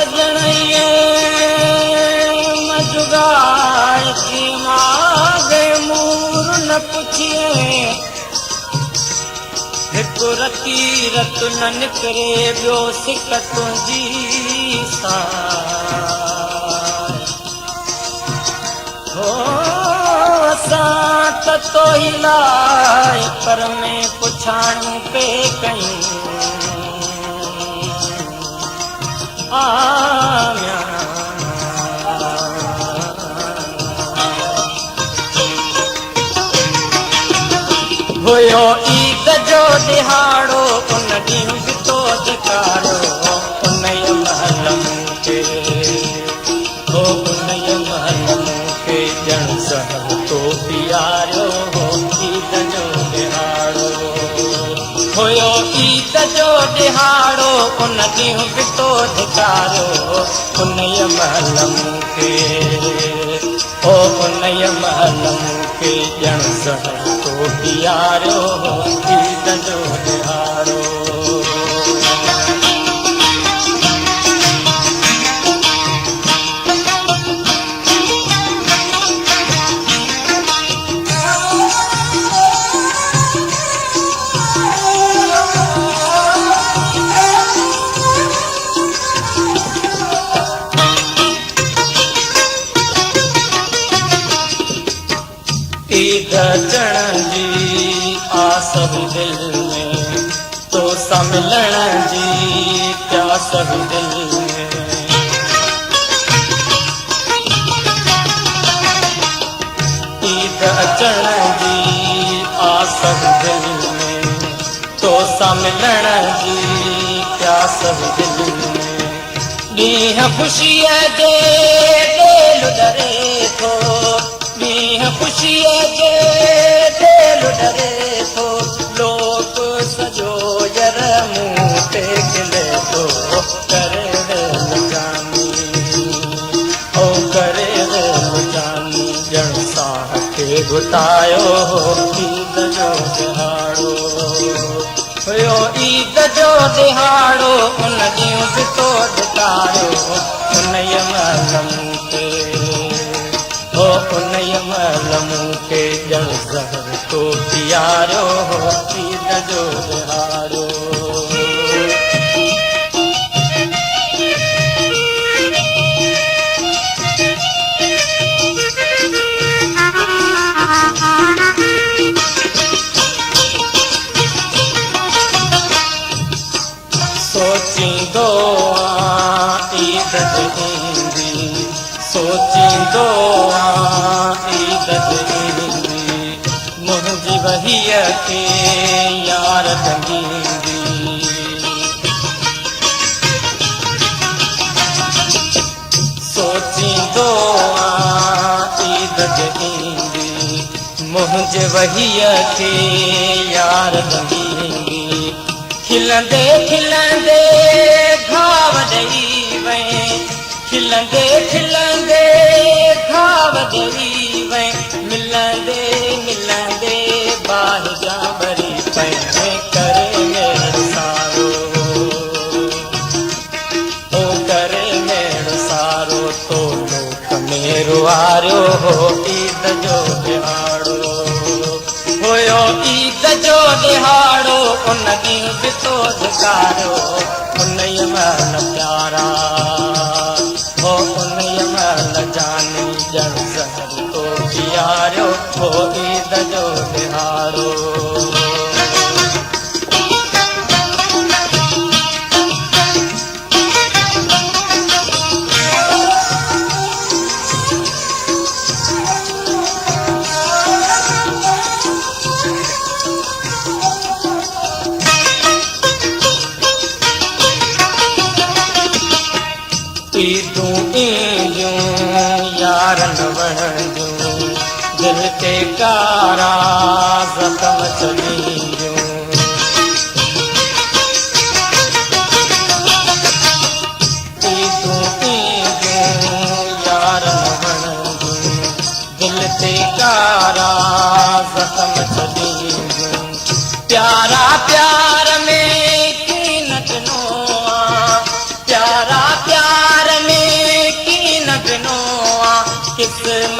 सजण जुगाड़ की मागे मूर न पुछिए एक रती रत न निकरे बियो सिक तुंहिंजी सार हो असां त तो ई लाइ पर में पुछाणूं पे कयूं आम्या हुयो ईद जो दिहाड़ो उन ॾींहुं बि तो धिकारो उन महल मूंखे हो उन महल मूंखे ॼण सहब तो पीआरियो हो ईद जो दिहाड़ो हुयो ईद जो दिहाड़ो उन ॾींहुं बि तो धिकारो उन महल मूंखे हो उन महल मूंखे ॼण सहब तो पीआरियो हो ईद जो दिहाड़ो ईद अचण जी आस बि दिल में तो सां मिलण जी प्यास बि दिल में ईद अचण जी आस बि दिल में तो सां मिलण जी प्यास बि दिल में ॾींहुं ख़ुशीअ जे दिल डरे थो ॾींहुं ख़ुशीअ जे दिल डरे थो लोक सॼो यर मूं ते खिले थो करे जानी ओ करे जानी ॼण साह खे घुटायो ईद जो दिहाड़ो हुयो ईद जो दिहाड़ो उन ॾींहुं बि तो धिकारो उन महल मूंखे हो उन महल मूंखे ॼण सहब तो पीआरियो हो ईद जो दिहाड़ो सोचींदो ईद ईंदी सोचींदो ईद ईंदी मुंहिंजी वहीअ खे यार दंगींदी सोचींदो ईद ईंदी मुंहिंजे वहीअ खे यार दंगींदी खिलंदे खिलंदे घाव ॾेई वई खिलंदे खिलंदे घाव ॾेई वई मिलंदे मिलंदे बाहि जा भरी पई करे मेड़ सारो ओ करे मेड़ सारो तो लोक में रुआरियो हो ईद जो दिहाड़ो हुयो ईद जो दिहाड़ो उन ॾींहुं बि तो धिकारो उन महल प्यारा हो उन महल जानी ॼण सहब तो पीआरियो हो ईद जो दिहाड़ो ईदूं ईंदियूं यार न वणंदियूं दिल ते कारा ज़ख़्म छॾींदियूं ईदूं ईंदियूं यार न वणंदियूं दिल ते कारा ज़ख़्म छॾींदियूं प्यारा प्यार में की न ॾिनो प्यारा प्यार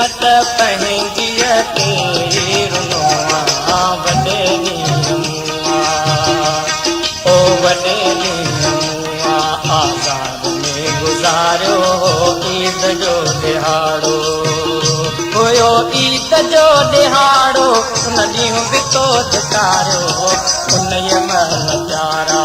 अत पंहिंजीअ ते रुनो आं वॾे ॾींहुं ओ वॾे ॾींहुं आज़ाद में गुज़ारियो ईद जो दिहाड़ो हुयो ईद जो दिहाड़ो उन ॾींहुं बि तो धिकारियो उन महिल प्यारा